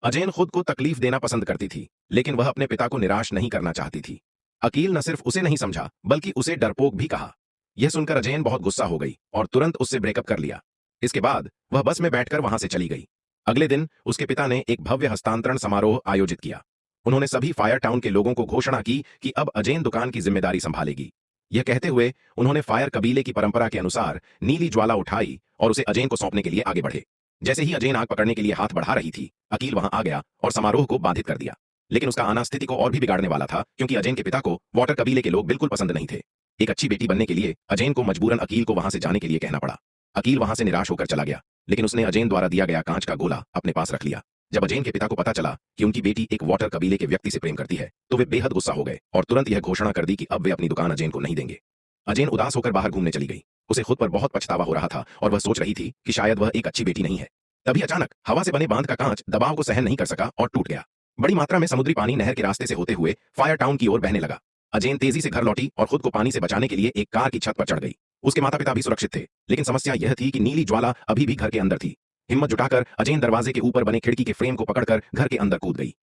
अजेन खुद को तकलीफ देना पसंद करती थी, लेकिन वह अपने पिता को निराश नहीं करना चाहती थी। अकील न सिर्फ उसे नहीं समझा, बल्कि उसे डरपोक भी कहा। यह सुनकर अजेन बहुत गुस्सा हो गई और तुरंत उससे ब्रेकअप कर लिया। इसके बाद वह बस में बैठकर वहां से चली गई। अगले दिन उसके पिता ने एक भव्य हस्तांतरण समारोह आयोजित किया। उन्होंने सभी फायर टाउन के लोगों को घोषणा की कि अब अजेन दुकान की जिम्मेदारी संभालेगी। यह कहते हुए उन्होंने फायर कबीले की परंपरा के अनुसार नीली ज्वाला उठाई और उसे अजेन को सौंपने के लिए आगे बढ़े। जैसे ही अजेन आग पकड़ने के लिए हाथ बढ़ा रही थी, अकील वहां आ गया और समारोह को बाधित कर दिया। लेकिन उसका आना स्थिति को और भी बिगाड़ने वाला था, क्योंकि अजेन के पिता को वाटर कबीले के लोग बिल्कुल पसंद नहीं थे। एक अच्छी बेटी बनने के लिए अजेन को मजबूरन अकील को वहां से जाने के लिए कहना पड़ा। अकील वहां से निराश होकर चला गया, लेकिन उसने अजेन द्वारा दिया गया कांच का गोला अपने पास रख लिया। जब अजेन के पिता को पता चला कि उनकी बेटी एक वाटर कबीले के व्यक्ति से प्रेम करती है, तो वे बेहद गुस्सा हो गए और तुरंत यह घोषणा कर दी कि अब वे अपनी दुकान अजेन को नहीं देंगे। अजेन उदास होकर बाहर घूमने चली गई। उसे खुद पर बहुत पछतावा हो रहा था और वह सोच रही थी कि शायद वह एक अच्छी बेटी नहीं है। तभी अचानक हवा से बने बांध का कांच दबाव को सहन नहीं कर सका और टूट गया। बड़ी मात्रा में समुद्री पानी नहर के रास्ते से होते हुए फायर टाउन की ओर बहने लगा। अजेन तेजी से घर लौटी और खुद को पानी से बचाने के लिए एक कार की छत पर चढ़ गई। उसके माता पिता भी सुरक्षित थे, लेकिन समस्या यह थी कि नीली ज्वाला अभी भी घर के अंदर थी। हिम्मत जुटाकर अजेन दरवाजे के ऊपर बने खिड़की के फ्रेम को पकड़कर घर के अंदर कूद गई।